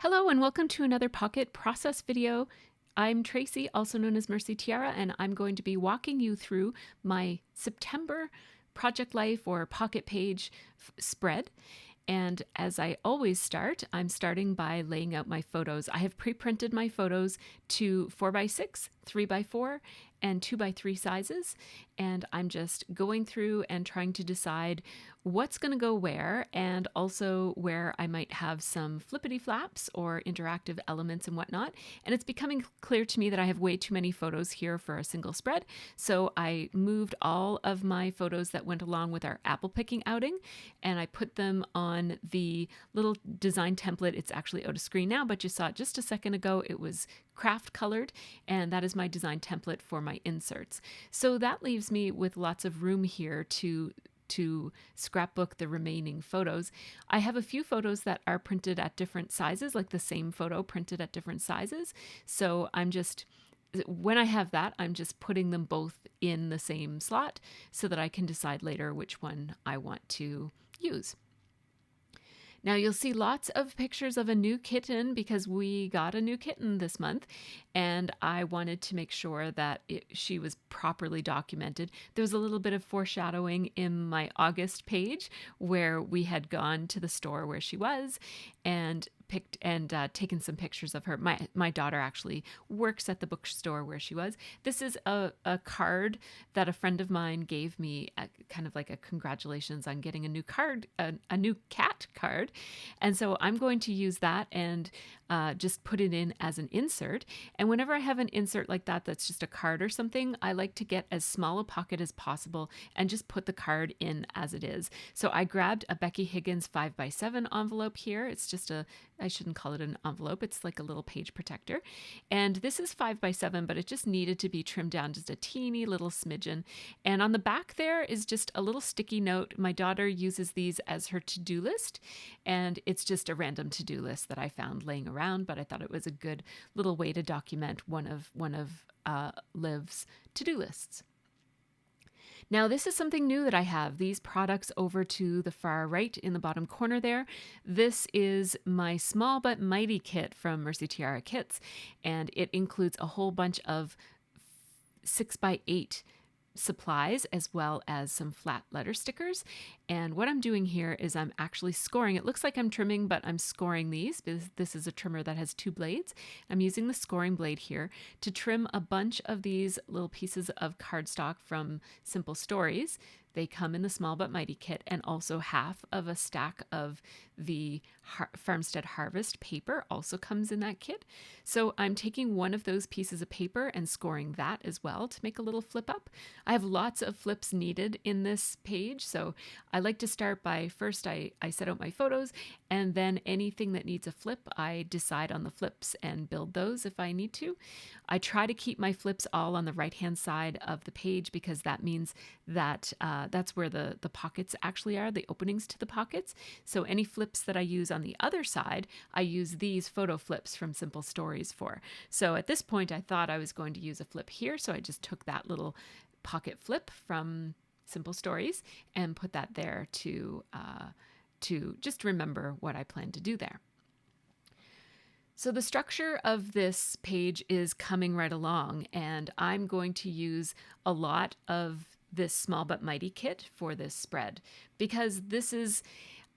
Hello and welcome to another Pocket Process video. I'm Tracy, also known as Mercy Tiara, and I'm going to be walking you through my September Project Life or Pocket Page spread. And as I always start, I'm starting by laying out my photos. I have pre-printed my photos to 4x6, 3x4, and 2x3 sizes, and I'm just going through and trying to decide what's going to go where, and also where I might have some flippity flaps or interactive elements and whatnot. And it's becoming clear to me that I have way too many photos here for a single spread, so I moved all of my photos that went along with our apple picking outing, and I put them on the little design template. It's actually out of screen now, but you saw it just a second ago. It was craft colored, and that is my design template for my inserts. So that leaves me with lots of room here to scrapbook the remaining photos. I have a few photos that are printed at different sizes, like the same photo printed at different sizes. So when I have that, I'm just putting them both in the same slot so that I can decide later which one I want to use. Now you'll see lots of pictures of a new kitten because we got a new kitten this month, and I wanted to make sure that she was properly documented. There was a little bit of foreshadowing in my August page where we had gone to the store where she was and picked and taken some pictures of her. My daughter actually works at the bookstore where she was. This is a card that a friend of mine gave me, kind of like a congratulations on getting a new card, a new cat card. And so I'm going to use that and just put it in as an insert. And whenever I have an insert like that that's just a card or something, I like to get as small a pocket as possible and just put the card in as it is. So I grabbed a Becky Higgins 5x7 envelope here. It's just I shouldn't call it an envelope. It's like a little page protector. And this is 5x7, but it just needed to be trimmed down just a teeny little smidgen. And on the back there is just a little sticky note. My daughter uses these as her to-do list, and it's just a random to-do list that I found laying around, but I thought it was a good little way to document one of Liv's to-do lists. Now this is something new that I have, these products over to the far right in the bottom corner there. This is my Small But Mighty kit from Mercy Tiara Kits, and it includes a whole bunch of 6x8 supplies as well as some flat letter stickers. And what I'm doing here is I'm actually scoring. It looks like I'm trimming, but I'm scoring these because this is a trimmer that has two blades. I'm using the scoring blade here to trim a bunch of these little pieces of cardstock from Simple Stories. They come in the Small But Mighty kit, and also half of a stack of the Farmstead Harvest paper also comes in that kit. So I'm taking one of those pieces of paper and scoring that as well to make a little flip up. I have lots of flips needed in this page, so I like to start by first I set out my photos, and then anything that needs a flip, I decide on the flips and build those if I need to. I try to keep my flips all on the right-hand side of the page because that means that that's where the pockets actually are, the openings to the pockets. So any flips that I use on the other side, I use these photo flips from Simple Stories for. So at this point, I thought I was going to use a flip here, so I just took that little pocket flip from Simple Stories and put that there to just remember what I plan to do there. So the structure of this page is coming right along, and I'm going to use a lot of this Small But Mighty kit for this spread because this is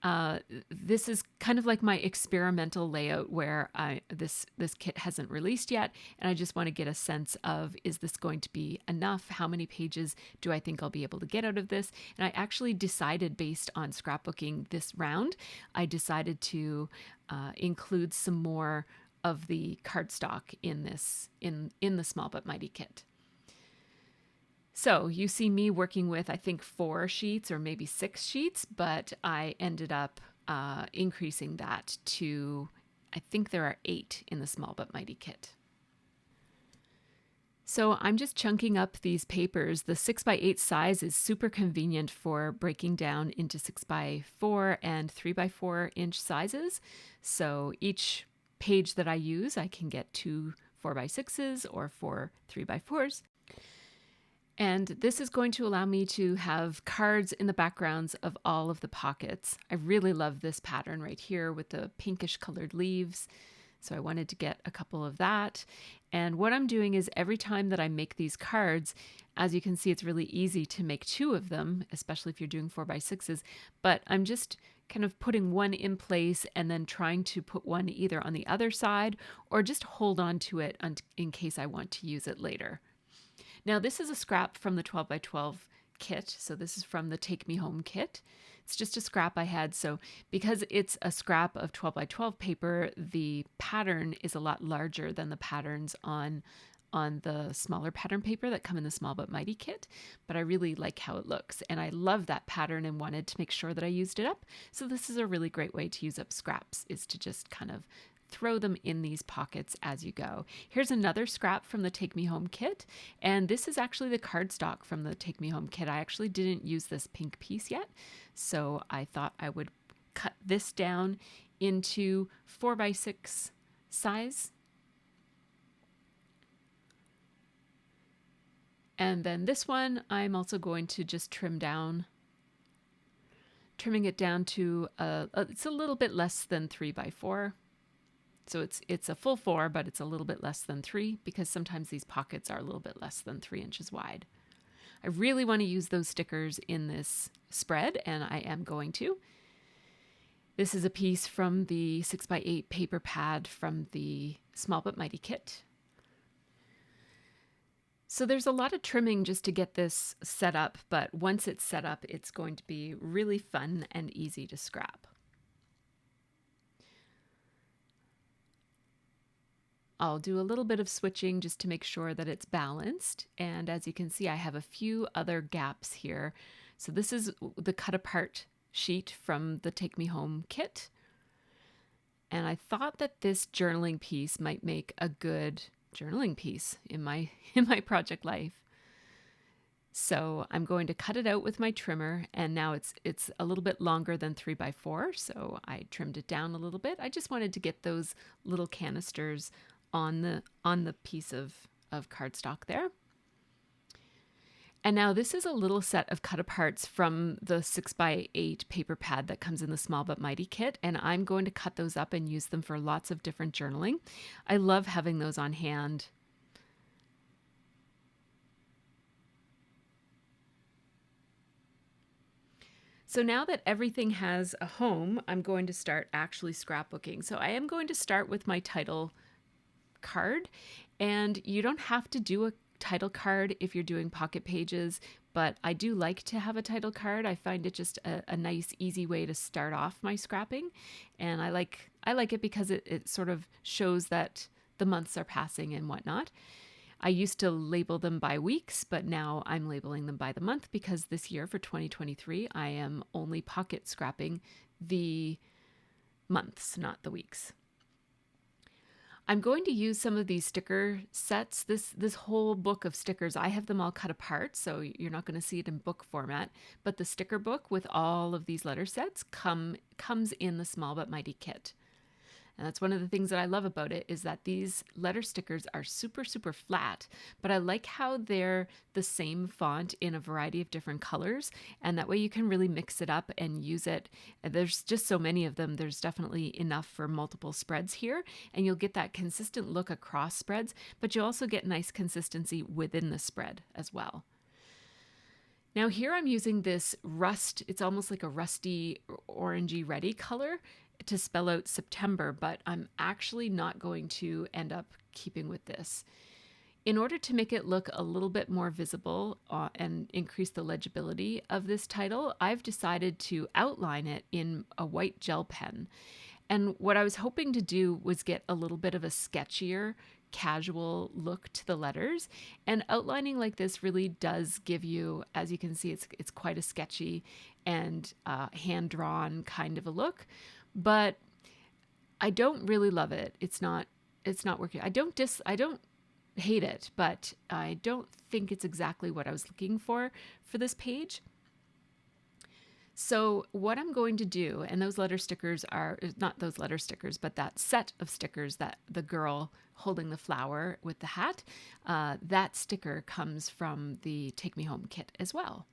kind of like my experimental layout where this kit hasn't released yet, and I just want to get a sense of, is this going to be enough? How many pages do I think I'll be able to get out of this? And I actually decided, based on scrapbooking this round, I decided to include some more of the cardstock in the Small But Mighty kit. So you see me working with, I think, 4 sheets or maybe 6 sheets, but I ended up increasing that to, I think there are 8 in the Small But Mighty kit. So I'm just chunking up these papers. The 6x8 size is super convenient for breaking down into 6x4 and 3x4 inch sizes. So each page that I use, I can get 2 4x6s or 4 3x4s. And this is going to allow me to have cards in the backgrounds of all of the pockets. I really love this pattern right here with the pinkish colored leaves. So I wanted to get a couple of that. And what I'm doing is every time that I make these cards, as you can see, it's really easy to make 2 of them, especially if you're doing 4x6s, but I'm just kind of putting one in place and then trying to put one either on the other side or just hold on to it in case I want to use it later. Now this is a scrap from the 12x12 kit. So this is from the Take Me Home kit. It's just a scrap I had. So because it's a scrap of 12x12 paper, the pattern is a lot larger than the patterns on the smaller pattern paper that come in the Small But Mighty kit, but I really like how it looks. And I love that pattern and wanted to make sure that I used it up. So this is a really great way to use up scraps, is to just kind of throw them in these pockets as you go. Here's another scrap from the Take Me Home kit, and this is actually the cardstock from the Take Me Home kit. I actually didn't use this pink piece yet, so I thought I would cut this down into 4x6 size. And then this one, I'm also going to just trimming it down to, it's a little bit less than 3x4. So it's a full 4, but it's a little bit less than 3 because sometimes these pockets are a little bit less than 3 inches wide. I really want to use those stickers in this spread, and I am going to. This is a piece from the 6x8 paper pad from the Small But Mighty kit. So there's a lot of trimming just to get this set up, but once it's set up, it's going to be really fun and easy to scrap. I'll do a little bit of switching just to make sure that it's balanced. And as you can see, I have a few other gaps here. So this is the cut apart sheet from the Take Me Home kit. And I thought that this journaling piece might make a good journaling piece in my project life. So I'm going to cut it out with my trimmer, and now it's a little bit longer than 3x4, so I trimmed it down a little bit. I just wanted to get those little canisters on the piece of cardstock there. And now this is a little set of cut aparts from the 6x8 paper pad that comes in the Small But Mighty kit, and I'm going to cut those up and use them for lots of different journaling. I love having those on hand. So now that everything has a home, I'm going to start actually scrapbooking. So I am going to start with my title card, and you don't have to do a title card if you're doing pocket pages, but I do like to have a title card. I find it just a nice, easy way to start off my scrapping, and I like it because it sort of shows that the months are passing and whatnot. I used to label them by weeks, but now I'm labeling them by the month because this year for 2023, I am only pocket scrapping the months, not the weeks. I'm going to use some of these sticker sets, this whole book of stickers. I have them all cut apart, so you're not going to see it in book format, but the sticker book with all of these letter sets comes in the Small But Mighty kit. And that's one of the things that I love about it, is that these letter stickers are super, super flat, but I like how they're the same font in a variety of different colors. And that way you can really mix it up and use it. There's just so many of them. There's definitely enough for multiple spreads here, and you'll get that consistent look across spreads, but you also get nice consistency within the spread as well. Now here I'm using this rust, it's almost like a rusty orangey reddy color to spell out September, but I'm actually not going to end up keeping with this. In order to make it look a little bit more visible and increase the legibility of this title, I've decided to outline it in a white gel pen. And what I was hoping to do was get a little bit of a sketchier, casual look to the letters, and outlining like this really does give you, as you can see, it's quite a sketchy and hand-drawn kind of a look. But I don't really love it. It's not working. I don't hate it, but I don't think it's exactly what I was looking for this page. So what I'm going to do, and those letter stickers are not those letter stickers, but that set of stickers that the girl holding the flower with the hat, that sticker comes from the Take Me Home kit as well.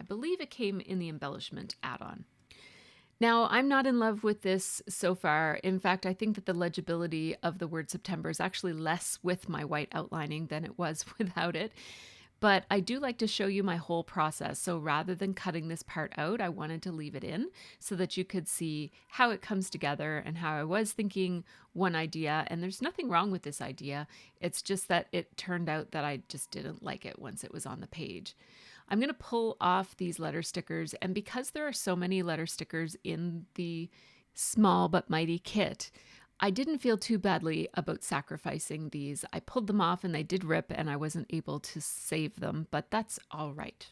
I believe it came in the embellishment add-on. Now, I'm not in love with this so far. In fact, I think that the legibility of the word September is actually less with my white outlining than it was without it. But I do like to show you my whole process. So rather than cutting this part out, I wanted to leave it in so that you could see how it comes together and how I was thinking one idea. And there's nothing wrong with this idea. It's just that it turned out that I just didn't like it once it was on the page. I'm going to pull off these letter stickers. And because there are so many letter stickers in the Small But Mighty kit, I didn't feel too badly about sacrificing these. I pulled them off and they did rip and I wasn't able to save them, but that's all right.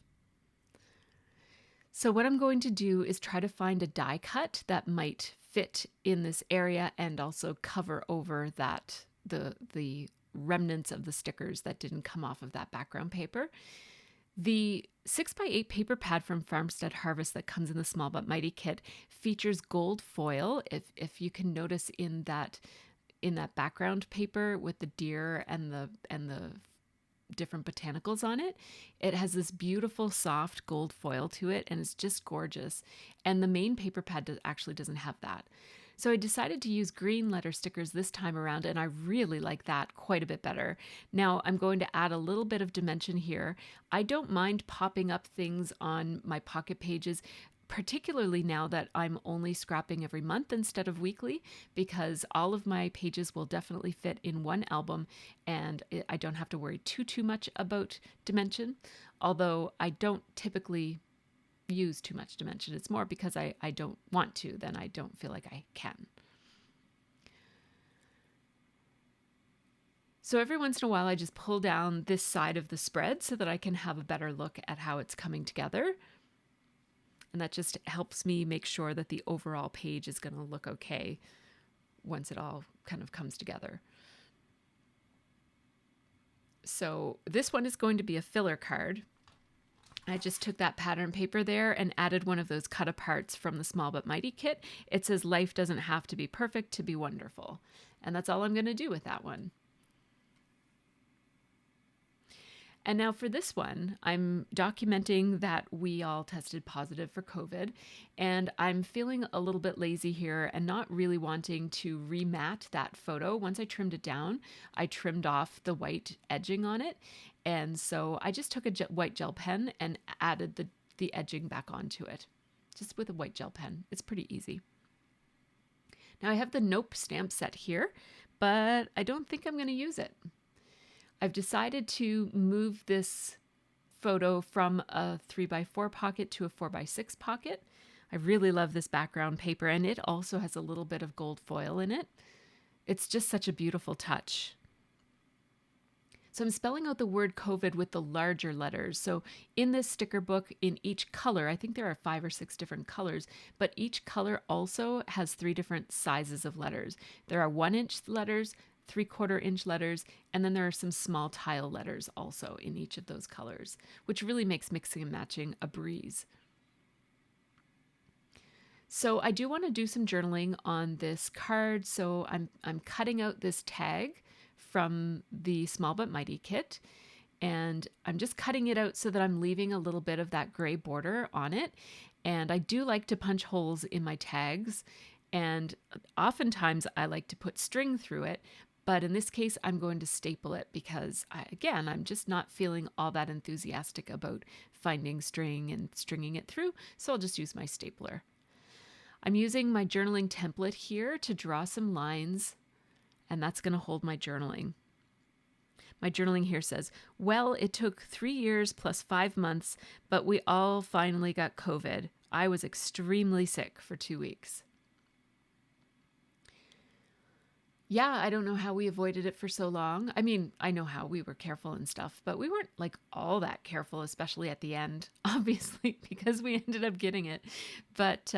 So what I'm going to do is try to find a die cut that might fit in this area and also cover over that the remnants of the stickers that didn't come off of that background paper. The 6x8 paper pad from Farmstead Harvest that comes in the Small But Mighty kit features gold foil. If you can notice in that background paper with the deer and the different botanicals on it, it has this beautiful soft gold foil to it, and it's just gorgeous. And the main paper pad actually doesn't have that. So I decided to use green letter stickers this time around, and I really like that quite a bit better. Now I'm going to add a little bit of dimension here. I don't mind popping up things on my pocket pages, particularly now that I'm only scrapping every month instead of weekly, because all of my pages will definitely fit in one album and I don't have to worry too much about dimension, although I don't typically use too much dimension. It's more because I don't want to than I don't feel like I can. So every once in a while I just pull down this side of the spread so that I can have a better look at how it's coming together. And that just helps me make sure that the overall page is going to look okay once it all kind of comes together. So this one is going to be a filler card. I just took that pattern paper there and added one of those cut aparts from the Small But Mighty kit. It says life doesn't have to be perfect to be wonderful. And that's all I'm going to do with that one. And now for this one, I'm documenting that we all tested positive for COVID, and I'm feeling a little bit lazy here and not really wanting to remat that photo. Once I trimmed it down, I trimmed off the white edging on it. And so I just took a white gel pen and added the edging back onto it, just with a white gel pen. It's pretty easy. Now I have the Nope stamp set here, but I don't think I'm going to use it. I've decided to move this photo from a 3x4 pocket to a 4x6 pocket. I really love this background paper, and it also has a little bit of gold foil in it. It's just such a beautiful touch. So I'm spelling out the word COVID with the larger letters. So in this sticker book, in each color, I think there are 5 or 6 different colors, but each color also has 3 different sizes of letters. There are 1-inch letters, 3/4-inch letters, and then there are some small tile letters also in each of those colors, which really makes mixing and matching a breeze. So I do want to do some journaling on this card. So I'm cutting out this tag from the Small But Mighty kit, and I'm just cutting it out so that I'm leaving a little bit of that gray border on it. And I do like to punch holes in my tags, and oftentimes I like to put string through it, but in this case I'm going to staple it because I'm just not feeling all that enthusiastic about finding string and stringing it through, so I'll just use my stapler. I'm using my journaling template here to draw some lines, and that's going to hold my journaling. My journaling here says, well, it took 3 years plus 5 months, but we all finally got COVID. I was extremely sick for 2 weeks. Yeah, I don't know how we avoided it for so long. I mean, I know how we were careful and stuff, but we weren't like all that careful, especially at the end, obviously, because we ended up getting it. But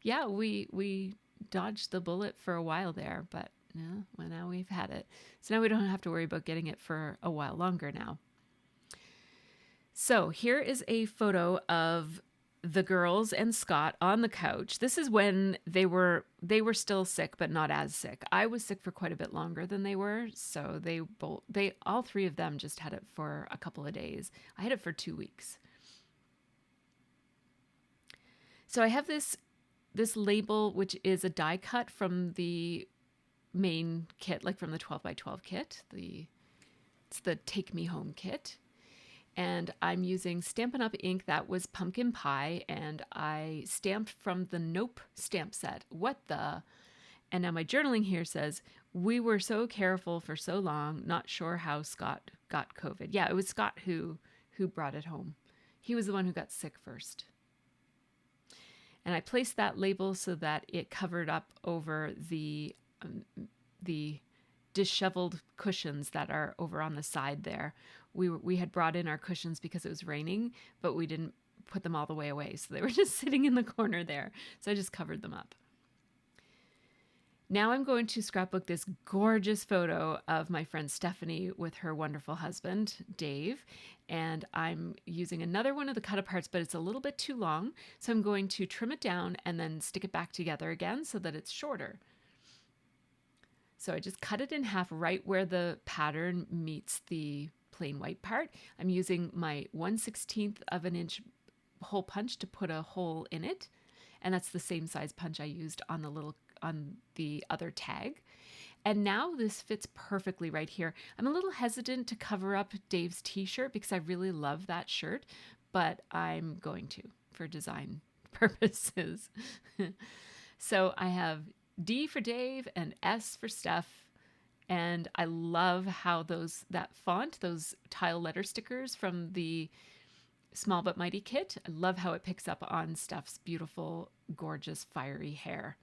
yeah, we dodged the bullet for a while there, but no, well, now we've had it. So now we don't have to worry about getting it for a while longer now. So here is a photo of the girls and Scott on the couch. This is when they were still sick, but not as sick. I was sick for quite a bit longer than they were, so they all three of them just had it for a couple of days. I had it for 2 weeks. So I have this label, which is a die cut from the main kit, like from the 12 by 12 kit. It's the Take Me Home kit. And I'm using Stampin' Up! Ink that was pumpkin pie, and I stamped from the Nope stamp set. What the? And now my journaling here says, we were so careful for so long, not sure how Scott got COVID. Yeah, it was Scott who brought it home. He was the one who got sick first. And I placed that label so that it covered up over the disheveled cushions that are over on the side there. We had brought in our cushions because it was raining, but we didn't put them all the way away. So they were just sitting in the corner there. So I just covered them up. Now I'm going to scrapbook this gorgeous photo of my friend Stephanie with her wonderful husband, Dave. And I'm using another one of the cut aparts, but it's a little bit too long. So I'm going to trim it down and then stick it back together again so that it's shorter. So I just cut it in half right where the pattern meets the plain white part. I'm using my 1/16 of an inch hole punch to put a hole in it. And that's the same size punch I used on the other tag. And now this fits perfectly right here. I'm a little hesitant to cover up Dave's t-shirt because I really love that shirt, but I'm going to for design purposes. So I have D for Dave and S for Steph. And I love how that font, those tile letter stickers from the Small But Mighty kit, I love how it picks up on Steph's beautiful, gorgeous, fiery hair.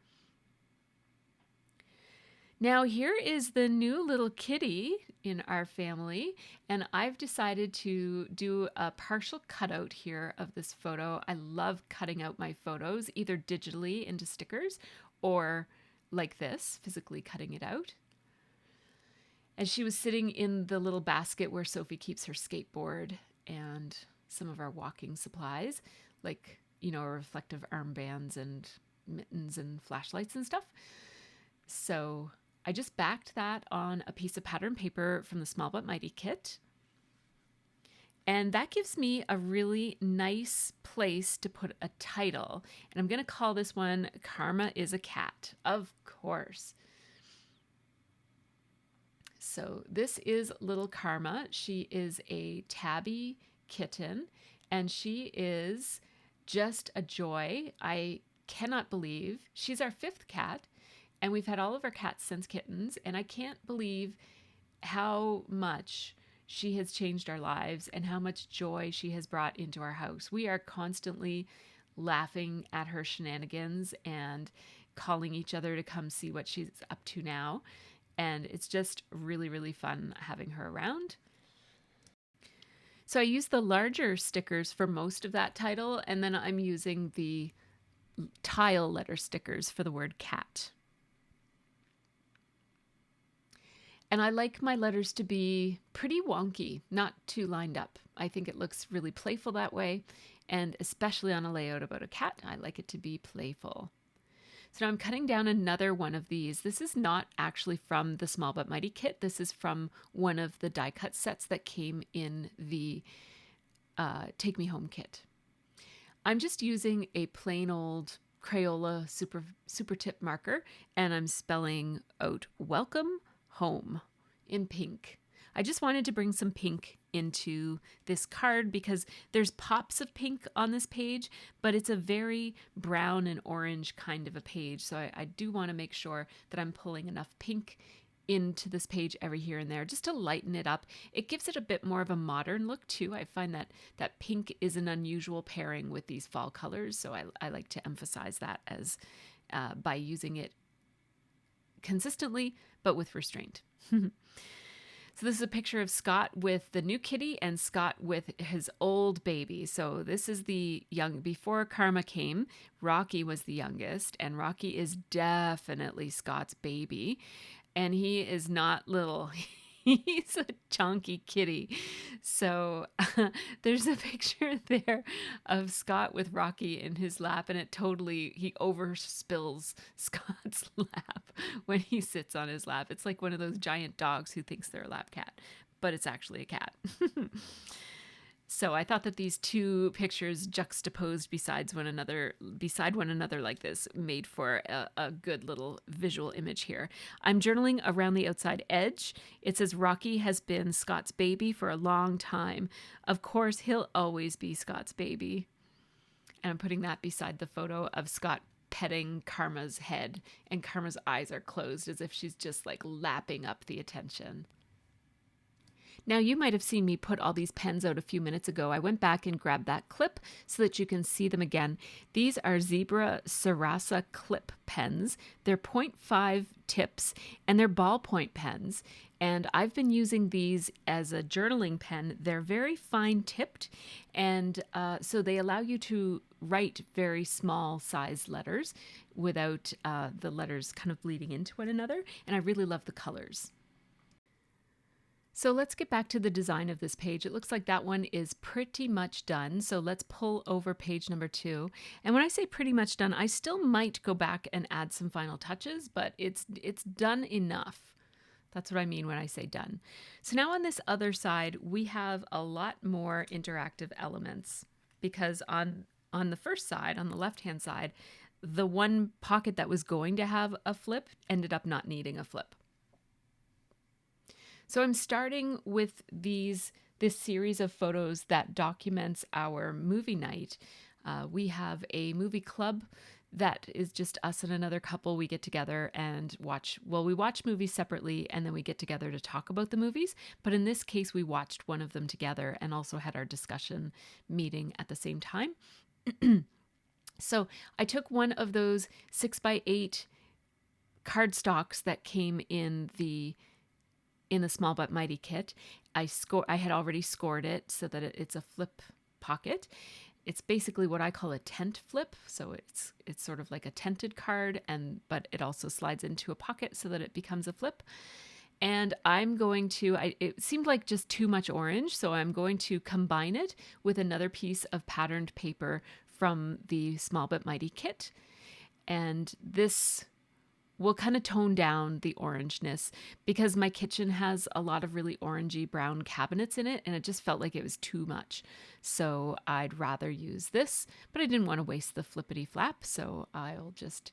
Now here is the new little kitty in our family, and I've decided to do a partial cutout here of this photo. I love cutting out my photos, either digitally into stickers or like this, physically cutting it out. And she was sitting in the little basket where Sophie keeps her skateboard and some of our walking supplies, like, reflective armbands and mittens and flashlights and stuff. So I just backed that on a piece of pattern paper from the Small But Mighty kit. And that gives me a really nice place to put a title. And I'm going to call this one Karma is a Cat, of course. So this is little Karma. She is a tabby kitten, and she is just a joy. I cannot believe she's our 5th cat, and we've had all of our cats since kittens, and I can't believe how much she has changed our lives and how much joy she has brought into our house. We are constantly laughing at her shenanigans and calling each other to come see what she's up to now. And it's just really, really fun having her around. So I use the larger stickers for most of that title, and then I'm using the tile letter stickers for the word cat. And I like my letters to be pretty wonky, not too lined up. I think it looks really playful that way, and especially on a layout about a cat, I like it to be playful. So now I'm cutting down another one of these. This is not actually from the Small But Mighty kit. This is from one of the die cut sets that came in the Take Me Home kit. I'm just using a plain old Crayola super tip marker, and I'm spelling out welcome home in pink. I just wanted to bring some pink into this card because there's pops of pink on this page, but it's a very brown and orange kind of a page. So I do want to make sure that I'm pulling enough pink into this page every here and there just to lighten it up. It gives it a bit more of a modern look too. I find that pink is an unusual pairing with these fall colors. So I like to emphasize that as by using it consistently, but with restraint. So this is a picture of Scott with the new kitty and Scott with his old baby. So this is the before Karma came, Rocky was the youngest, and Rocky is definitely Scott's baby. And he is not little. He's a chunky kitty. So there's a picture there of Scott with Rocky in his lap, and he overspills Scott's lap when he sits on his lap. It's like one of those giant dogs who thinks they're a lap cat, but it's actually a cat. So I thought that these two pictures juxtaposed beside one another like this made for a good little visual image here. I'm journaling around the outside edge. It says Rocky has been Scott's baby for a long time. Of course, he'll always be Scott's baby. And I'm putting that beside the photo of Scott petting Karma's head, and Karma's eyes are closed as if she's just like lapping up the attention. Now, you might have seen me put all these pens out a few minutes ago. I went back and grabbed that clip so that you can see them again. These are Zebra Sarasa clip pens. They're 0.5 tips and they're ballpoint pens. And I've been using these as a journaling pen. They're very fine tipped, and so they allow you to write very small size letters without the letters kind of bleeding into one another. And I really love the colors. So let's get back to the design of this page. It looks like that one is pretty much done. So let's pull over page number 2. And when I say pretty much done, I still might go back and add some final touches, but it's done enough. That's what I mean when I say done. So now on this other side, we have a lot more interactive elements, because on the first side, on the left-hand side, the one pocket that was going to have a flip ended up not needing a flip. So I'm starting with this series of photos that documents our movie night. We have a movie club that is just us and another couple. We get together and we watch movies separately, and then we get together to talk about the movies. But in this case, we watched one of them together and also had our discussion meeting at the same time. So I took one of those 6x8 cardstocks that came in the Small But Mighty kit. I had already scored it so that it's a flip pocket. It's basically what I call a tent flip. So it's sort of like a tented card, but it also slides into a pocket so that it becomes a flip. And I'm going to, it seemed like just too much orange, so I'm going to combine it with another piece of patterned paper from the Small But Mighty kit. And this will kind of tone down the orangeness, because my kitchen has a lot of really orangey brown cabinets in it, and it just felt like it was too much. So I'd rather use this, but I didn't want to waste the flippity flap, so I'll just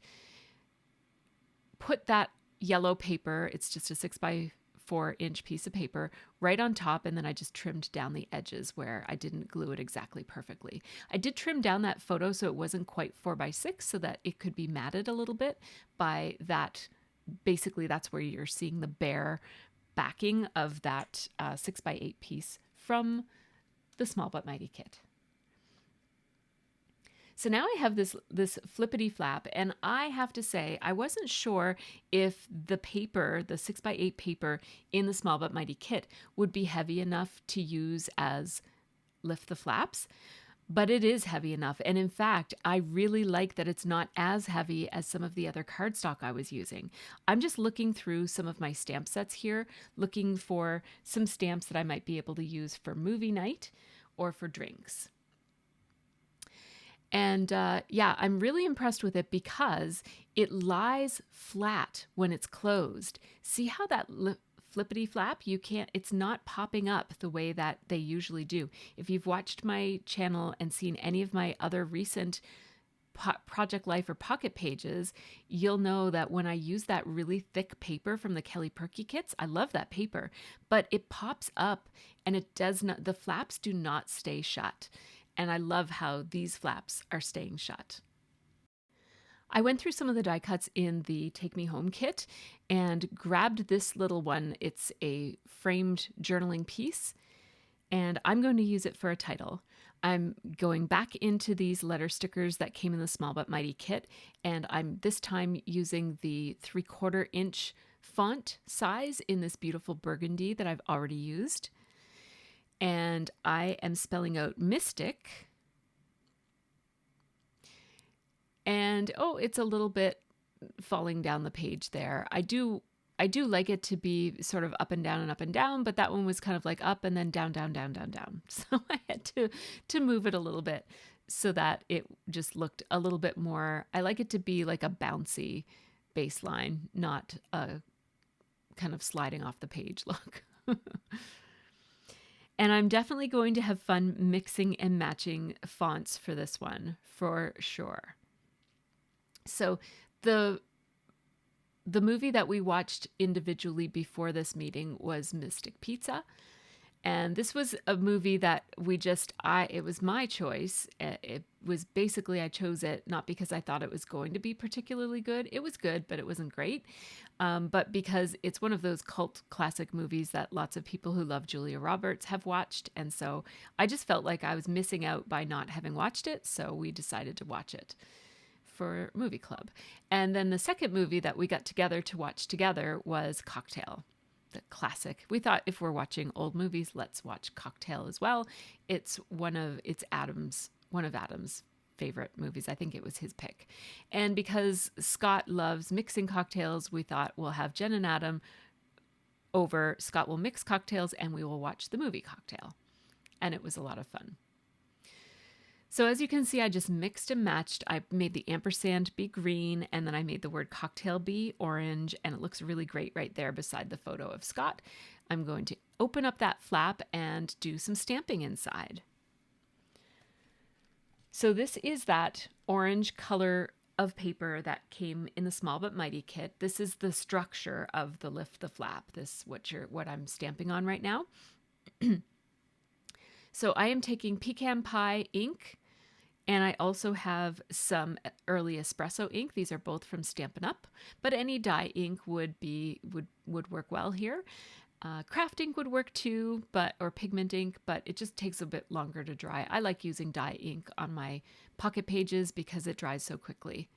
put that yellow paper, it's just a 6x4-inch piece of paper, right on top, and then I just trimmed down the edges where I didn't glue it exactly perfectly. I did trim down that photo so it wasn't quite 4x6, so that it could be matted a little bit by that. Basically, that's where you're seeing the bare backing of that 6x8 piece from the Small But Mighty kit. So now I have this flippity flap, and I have to say, I wasn't sure if the paper, the 6x8 paper in the Small But Mighty kit, would be heavy enough to use as lift the flaps, but it is heavy enough. And in fact, I really like that it's not as heavy as some of the other cardstock I was using. I'm just looking through some of my stamp sets here, looking for some stamps that I might be able to use for movie night or for drinks. And I'm really impressed with it because it lies flat when it's closed. See how that flippity flap, it's not popping up the way that they usually do. If you've watched my channel and seen any of my other recent Project Life or Pocket pages, you'll know that when I use that really thick paper from the Kelly Perky kits, I love that paper, but it pops up and the flaps do not stay shut. And I love how these flaps are staying shut. I went through some of the die cuts in the Take Me Home kit and grabbed this little one. It's a framed journaling piece, and I'm going to use it for a title. I'm going back into these letter stickers that came in the Small But Mighty kit, and I'm this time using the 3/4 inch font size in this beautiful burgundy that I've already used. And I am spelling out mystic. And it's a little bit falling down the page there. I do I do like it to be sort of up and down, but that one was kind of like up and then down, down, down, down, down. So I had to move it a little bit so that it just looked a little bit more. I like it to be like a bouncy baseline, not a kind of sliding off the page look. And I'm definitely going to have fun mixing and matching fonts for this one, for sure. So the movie that we watched individually before this meeting was Mystic Pizza. And this was a movie that it was my choice. It was basically, I chose it not because I thought it was going to be particularly good. It was good, but it wasn't great. But because it's one of those cult classic movies that lots of people who love Julia Roberts have watched. And so I just felt like I was missing out by not having watched it. So we decided to watch it for movie club. And then the second movie that we got together to watch together was Cocktail, the classic. We thought if we're watching old movies, let's watch Cocktail as well. It's one of Adam's favorite movies. I think it was his pick. And because Scott loves mixing cocktails, we thought we'll have Jen and Adam over. Scott will mix cocktails and we will watch the movie Cocktail. And it was a lot of fun. So as you can see, I just mixed and matched. I made the ampersand be green, and then I made the word cocktail be orange, and it looks really great right there beside the photo of Scott. I'm going to open up that flap and do some stamping inside. So this is that orange color of paper that came in the Small But Mighty kit. This is the structure of the lift the flap. This what I'm stamping on right now. So I am taking pecan pie ink, and I also have some early espresso ink. These are both from Stampin' Up, but any dye ink would work well here. Craft ink would work too, or pigment ink, but it just takes a bit longer to dry. I like using dye ink on my pocket pages because it dries so quickly.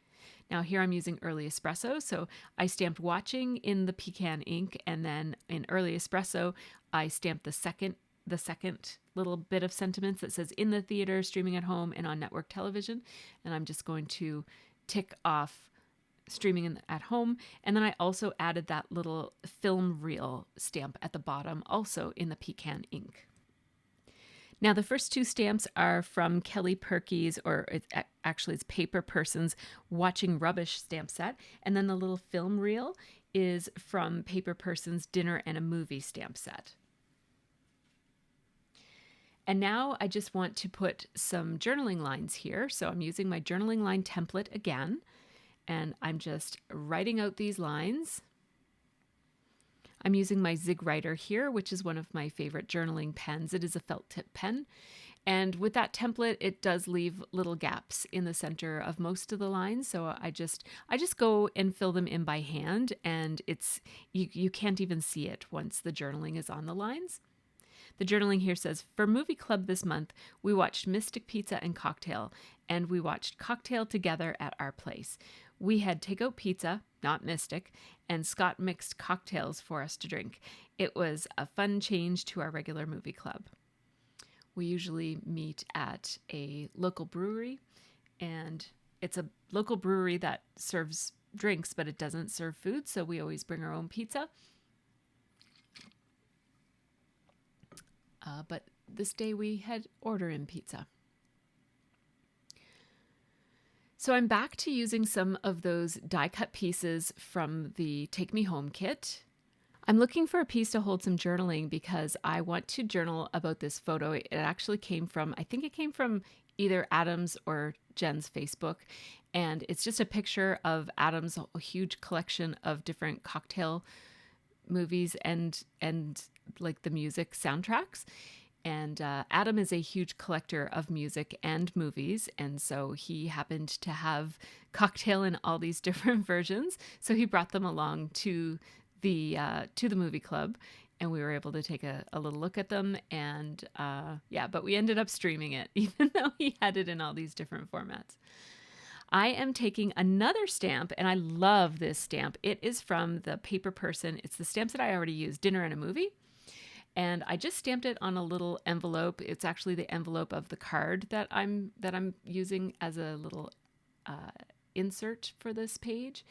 Now here I'm using early espresso, so I stamped watching in the pecan ink, and then in early espresso, I stamped the second little bit of sentiments that says in the theater, streaming at home, and on network television. And I'm just going to tick off streaming at home. And then I also added that little film reel stamp at the bottom, also in the pecan ink. Now the first two stamps are from Kelly Perky's, or it's Paper Person's Watching Rubbish stamp set. And then the little film reel is from Paper Person's Dinner and a Movie stamp set. And now I just want to put some journaling lines here. So I'm using my journaling line template again, and I'm just writing out these lines. I'm using my Zig Writer here, which is one of my favorite journaling pens. It is a felt tip pen. And with that template, it does leave little gaps in the center of most of the lines. So I just go and fill them in by hand, and you can't even see it once the journaling is on the lines. The journaling here says, for movie club this month, we watched Mystic Pizza and Cocktail, and we watched Cocktail together at our place. We had takeout pizza, not Mystic, and Scott mixed cocktails for us to drink. It was a fun change to our regular movie club. We usually meet at a local brewery, and it's a local brewery that serves drinks, but it doesn't serve food, so we always bring our own pizza. But this day we had order-in pizza. So I'm back to using some of those die-cut pieces from the Take Me Home kit. I'm looking for a piece to hold some journaling because I want to journal about this photo. It actually came from, I think it came from either Adam's or Jen's Facebook. And it's just a picture of Adam's huge collection of different cocktail movies and like the music soundtracks. And Adam is a huge collector of music and movies, and so he happened to have Cocktail in all these different versions. So he brought them along to the movie club, and we were able to take a little look at them. And but we ended up streaming it, even though he had it in all these different formats. I am taking another stamp, and I love this stamp. It is from the Paper Person. It's the stamps that I already used, Dinner and a Movie. And I just stamped it on a little envelope. It's actually the envelope of the card that I'm using as a little insert for this page.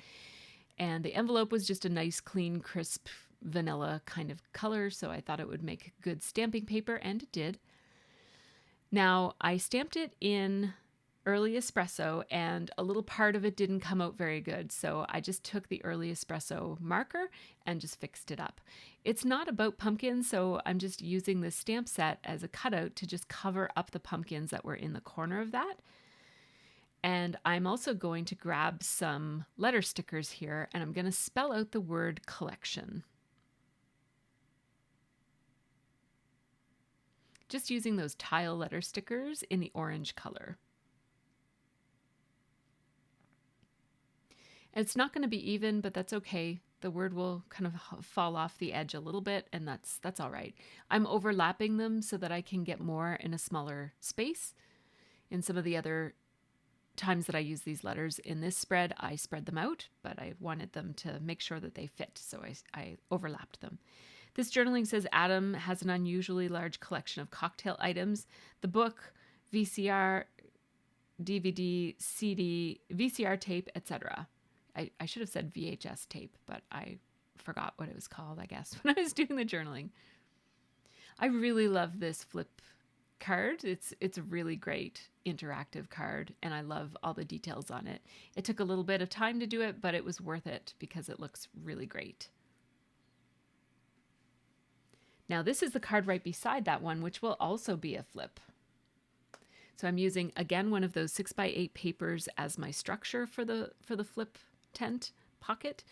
And the envelope was just a nice, clean, crisp vanilla kind of color, so I thought it would make good stamping paper, and it did. Now, I stamped it in early espresso, and a little part of it didn't come out very good, so I just took the early espresso marker and just fixed it up. It's not about pumpkins, so I'm just using this stamp set as a cutout to just cover up the pumpkins that were in the corner of that. And I'm also going to grab some letter stickers here, and I'm going to spell out the word collection. Just using those tile letter stickers in the orange color. And it's not going to be even, but that's okay. The word will kind of fall off the edge a little bit, and that's all right. I'm overlapping them so that I can get more in a smaller space. In some of the other times that I use these letters in this spread, I spread them out, but I wanted them to make sure that they fit, so I overlapped them. This journaling says Adam has an unusually large collection of cocktail items. The book, VCR, DVD, CD, VCR tape, etc. I should have said VHS tape, but I forgot what it was called, I guess, when I was doing the journaling. I really love this flip card. It's a really great interactive card, and I love all the details on it. It took a little bit of time to do it, but it was worth it because it looks really great. Now this is the card right beside that one, which will also be a flip. So I'm using, again, one of those 6x8 papers as my structure for the flip tent pocket,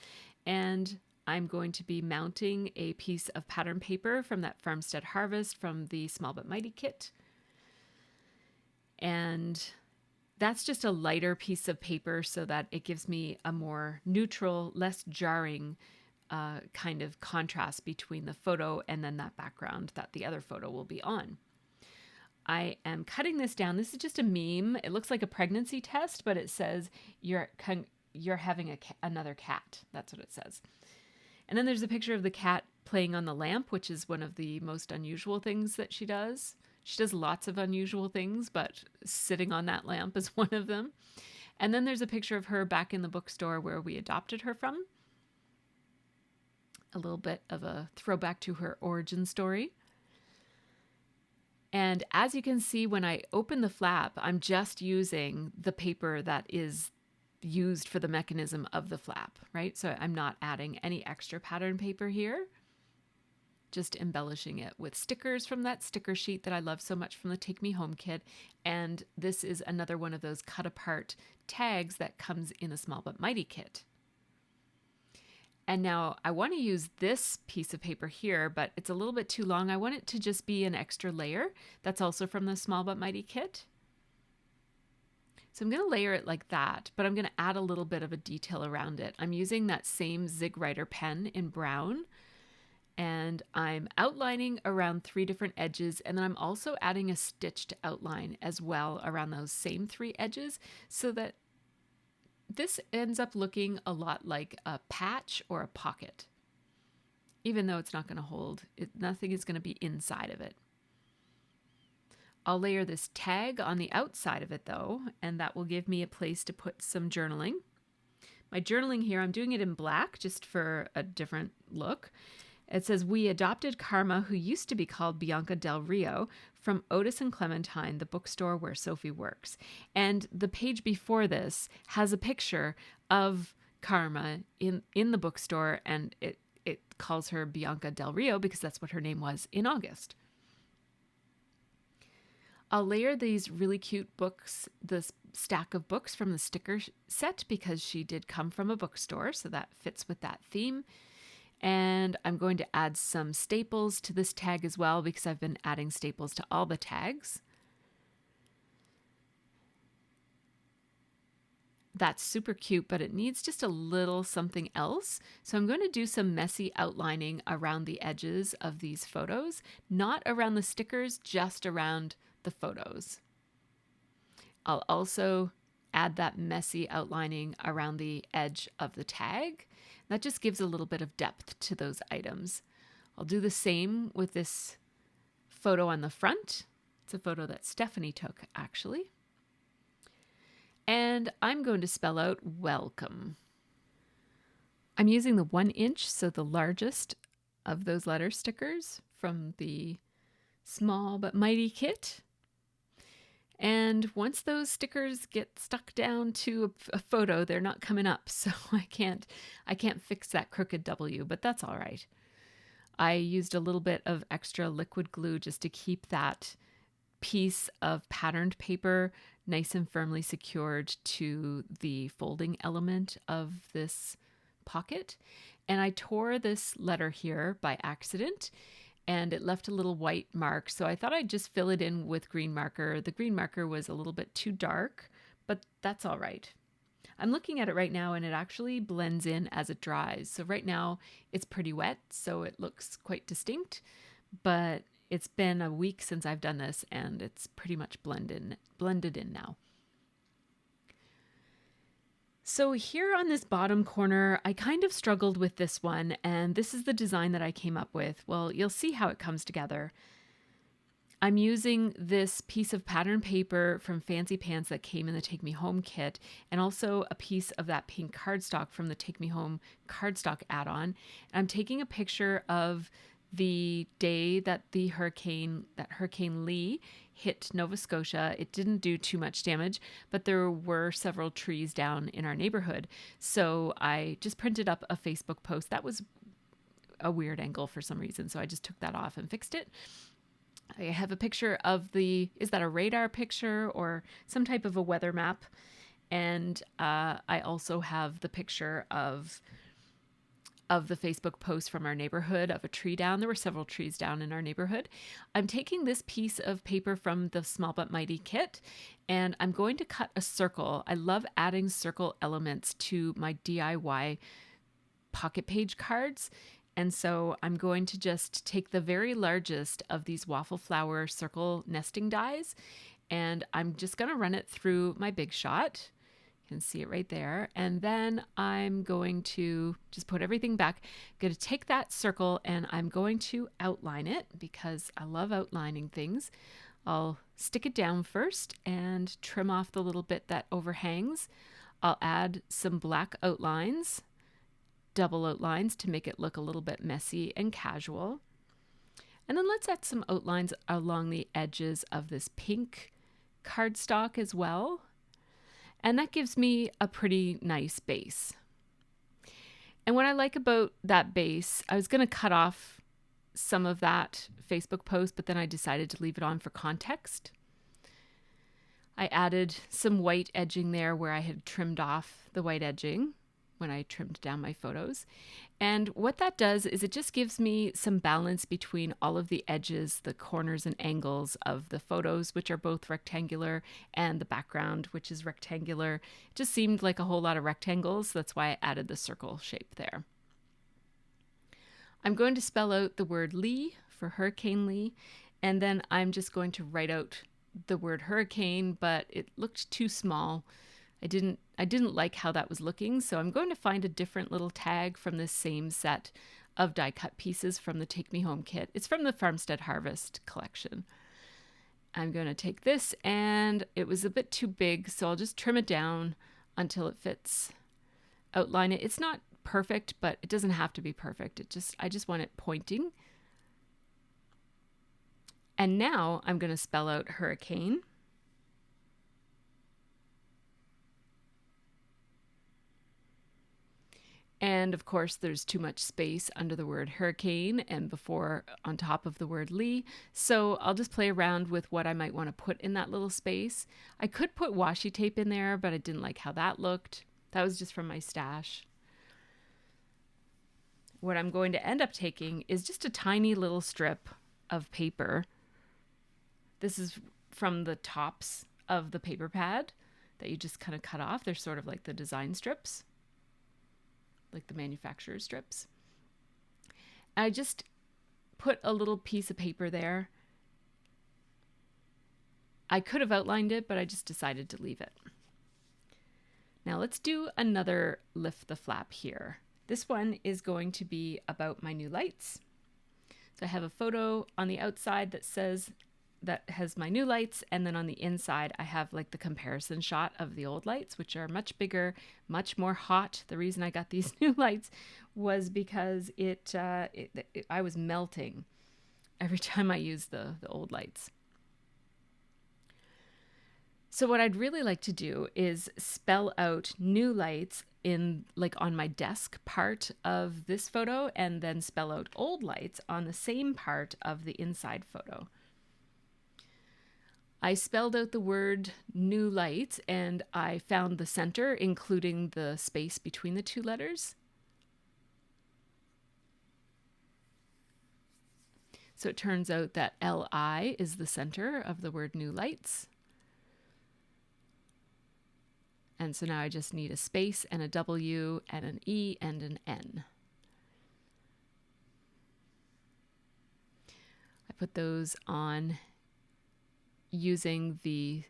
and I'm going to be mounting a piece of pattern paper from that Farmstead Harvest from the Small But Mighty kit. And that's just a lighter piece of paper so that it gives me a more neutral, less jarring kind of contrast between the photo and then that background that the other photo will be on. I am cutting this down. This is just a meme. It looks like a pregnancy test, but it says you're having another cat. That's what it says. And then there's a picture of the cat playing on the lamp, which is one of the most unusual things that she does. She does lots of unusual things, but sitting on that lamp is one of them. And then there's a picture of her back in the bookstore where we adopted her from. A little bit of a throwback to her origin story. And as you can see, when I open the flap, I'm just using the paper that is used for the mechanism of the flap, right? So I'm not adding any extra pattern paper here, just embellishing it with stickers from that sticker sheet that I love so much from the Take Me Home kit. And this is another one of those cut apart tags that comes in a Small But Mighty kit. And now I want to use this piece of paper here, but it's a little bit too long. I want it to just be an extra layer. That's also from the Small But Mighty kit. So I'm going to layer it like that, but I'm going to add a little bit of a detail around it. I'm using that same Zig Writer pen in brown, and I'm outlining around 3 different edges, and then I'm also adding a stitched outline as well around those same 3 edges so that this ends up looking a lot like a patch or a pocket, even though it's not going to hold. Nothing is going to be inside of it. I'll layer this tag on the outside of it though, and that will give me a place to put some journaling. My journaling here, I'm doing it in black just for a different look. It says, we adopted Karma, who used to be called Bianca Del Rio, from Otis and Clementine, the bookstore where Sophie works. And the page before this has a picture of Karma in the bookstore, and it calls her Bianca Del Rio because that's what her name was in August. I'll layer these really cute books, this stack of books from the sticker set, because she did come from a bookstore, so that fits with that theme. And I'm going to add some staples to this tag as well, because I've been adding staples to all the tags. That's super cute, but it needs just a little something else. So I'm going to do some messy outlining around the edges of these photos, not around the stickers, just around the photos. I'll also add that messy outlining around the edge of the tag. That just gives a little bit of depth to those items. I'll do the same with this photo on the front. It's a photo that Stephanie took, actually. And I'm going to spell out welcome. I'm using the 1 inch, so the largest of those letter stickers from the Small But Mighty kit. And once those stickers get stuck down to a photo, they're not coming up. So I can't fix that crooked W, but that's all right. I used a little bit of extra liquid glue just to keep that piece of patterned paper nice and firmly secured to the folding element of this pocket. And I tore this letter here by accident, and it left a little white mark. So I thought I'd just fill it in with green marker. The green marker was a little bit too dark, but that's all right. I'm looking at it right now and it actually blends in as it dries. So right now it's pretty wet, so it looks quite distinct, but it's been a week since I've done this and it's pretty much blended in now. So here on this bottom corner, I kind of struggled with this one, and this is the design that I came up with. Well, you'll see how it comes together. I'm using this piece of pattern paper from Fancy Pants that came in the Take Me Home kit, and also a piece of that pink cardstock from the Take Me Home cardstock add-on. I'm taking a picture of the day that Hurricane Lee hit Nova Scotia. It didn't do too much damage, but there were several trees down in our neighborhood. So I just printed up a Facebook post. That was a weird angle for some reason, so I just took that off and fixed it. I have a picture of is that a radar picture or some type of a weather map? And I also have the picture of the Facebook post from our neighborhood of a tree down. There were several trees down in our neighborhood. I'm taking this piece of paper from the Small But Mighty kit, and I'm going to cut a circle. I love adding circle elements to my DIY pocket page cards. And so I'm going to just take the very largest of these waffle flower circle nesting dies, and I'm just going to run it through my Big Shot. You can see it right there. And then I'm going to just put everything back. I'm going to take that circle and I'm going to outline it because I love outlining things. I'll stick it down first and trim off the little bit that overhangs. I'll add some black outlines, double outlines to make it look a little bit messy and casual. And then let's add some outlines along the edges of this pink cardstock as well. And that gives me a pretty nice base. And what I like about that base, I was going to cut off some of that Facebook post, but then I decided to leave it on for context. I added some white edging there where I had trimmed off the white edging when I trimmed down my photos. And what that does is it just gives me some balance between all of the edges, the corners and angles of the photos, which are both rectangular, and the background, which is rectangular. It just seemed like a whole lot of rectangles, so that's why I added the circle shape there. I'm going to spell out the word Lee for Hurricane Lee, and then I'm just going to write out the word hurricane, but it looked too small. I didn't like how that was looking, so I'm going to find a different little tag from this same set of die cut pieces from the Take Me Home kit. It's from the Farmstead Harvest collection. I'm going to take this, and it was a bit too big, so I'll just trim it down until it fits. Outline it. It's not perfect, but it doesn't have to be perfect. I just want it pointing. And now I'm going to spell out hurricane. And of course, there's too much space under the word hurricane and before on top of the word Lee. So I'll just play around with what I might want to put in that little space. I could put washi tape in there, but I didn't like how that looked. That was just from my stash. What I'm going to end up taking is just a tiny little strip of paper. This is from the tops of the paper pad that you just kind of cut off. They're sort of like the design strips, like the manufacturer's strips. I just put a little piece of paper there. I could have outlined it, but I just decided to leave it. Now let's do another lift the flap here. This one is going to be about my new lights. So I have a photo on the outside that says that has my new lights, and then on the inside I have like the comparison shot of the old lights, which are much bigger, much more hot. The reason I got these new lights was because I was melting every time I used the old lights. So what I'd really like to do is spell out new lights in like on my desk part of this photo, and then spell out old lights on the same part of the inside photo. I spelled out the word new lights, and I found the center, including the space between the two letters. So it turns out that LI is the center of the word new lights. And so now I just need a space and a W and an E and an N. I put those on using the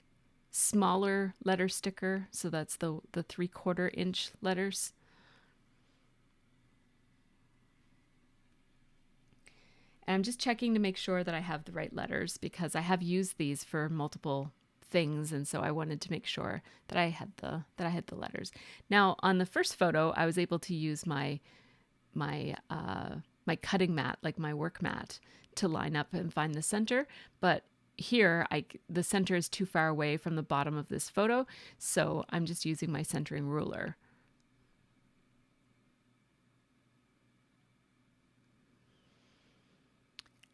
smaller letter sticker. So that's the 3/4 inch letters. And I'm just checking to make sure that I have the right letters, because I have used these for multiple things, and so I wanted to make sure that I had the letters. Now on the first photo, I was able to use my cutting mat, like my work mat, to line up and find the center. But here, the center is too far away from the bottom of this photo, so I'm just using my centering ruler.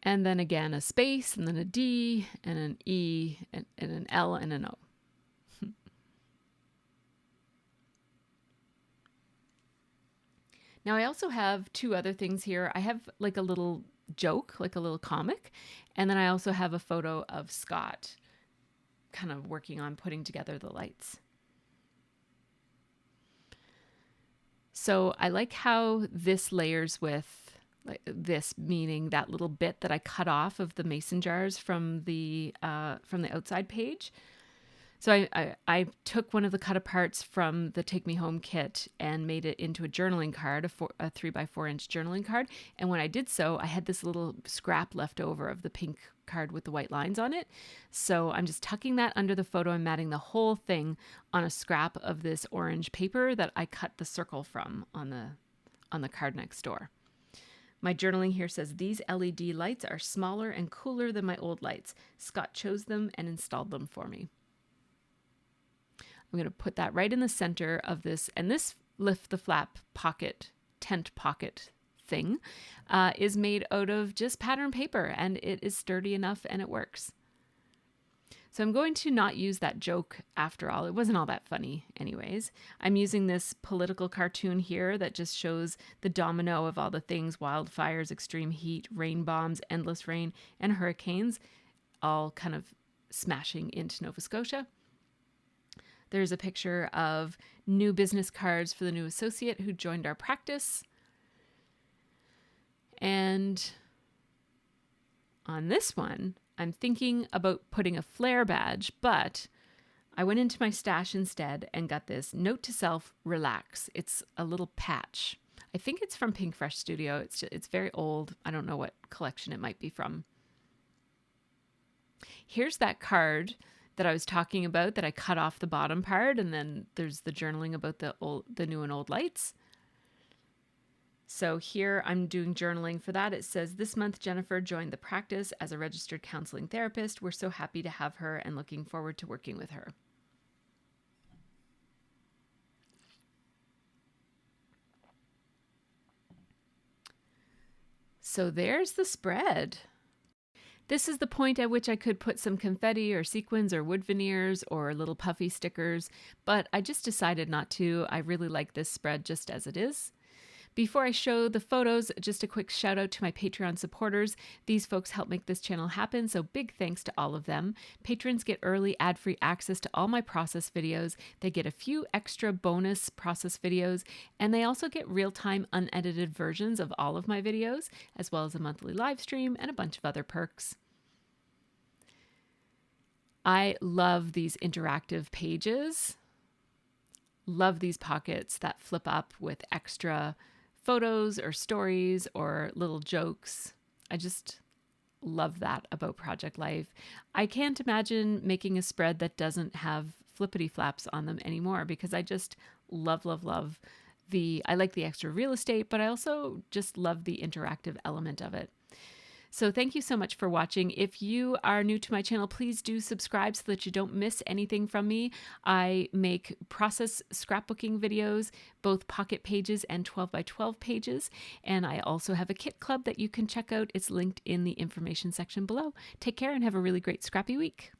And then again, a space, and then a D, and an E, and an L, and an O. Now I also have two other things here. I have like a little joke, like a little comic, and then I also have a photo of Scott kind of working on putting together the lights. So I like how this layers with like this, meaning that little bit that I cut off of the mason jars from the outside page. So I took one of the cut aparts from the Take Me Home kit and made it into a journaling card, a 3x4 inch journaling card. And when I did so, I had this little scrap left over of the pink card with the white lines on it. So I'm just tucking that under the photo and matting the whole thing on a scrap of this orange paper that I cut the circle from on the card next door. My journaling here says, "These LED lights are smaller and cooler than my old lights. Scott chose them and installed them for me." I'm going to put that right in the center of this, and this lift the flap pocket, tent pocket thing is made out of just pattern paper, and it is sturdy enough and it works. So I'm going to not use that joke after all. It wasn't all that funny anyways. I'm using this political cartoon here that just shows the domino of all the things: wildfires, extreme heat, rain bombs, endless rain, and hurricanes, all kind of smashing into Nova Scotia. There's a picture of new business cards for the new associate who joined our practice. And on this one, I'm thinking about putting a flare badge, but I went into my stash instead and got this note to self: relax. It's a little patch. I think it's from Pink Fresh Studio. It's very old. I don't know what collection it might be from. Here's that card that I was talking about that I cut off the bottom part, and then there's the journaling about the new and old lights. So here I'm doing journaling for that. It says, "This month Jennifer joined the practice as a registered counseling therapist. We're so happy to have her and looking forward to working with her." So there's the spread. This is the point at which I could put some confetti or sequins or wood veneers or little puffy stickers, but I just decided not to. I really like this spread just as it is. Before I show the photos, just a quick shout out to my Patreon supporters. These folks help make this channel happen, so big thanks to all of them. Patrons get early ad-free access to all my process videos. They get a few extra bonus process videos, and they also get real-time unedited versions of all of my videos, as well as a monthly live stream and a bunch of other perks. I love these interactive pages. Love these pockets that flip up with extra photos or stories or little jokes. love that about Project Life. I can't imagine making a spread that doesn't have flippity flaps on them anymore, because I just love I like the extra real estate, but I also just love the interactive element of it. So thank you so much for watching. If you are new to my channel, please do subscribe so that you don't miss anything from me. I make process scrapbooking videos, both pocket pages and 12 by 12 pages. And I also have a kit club that you can check out. It's linked in the information section below. Take care and have a really great scrappy week.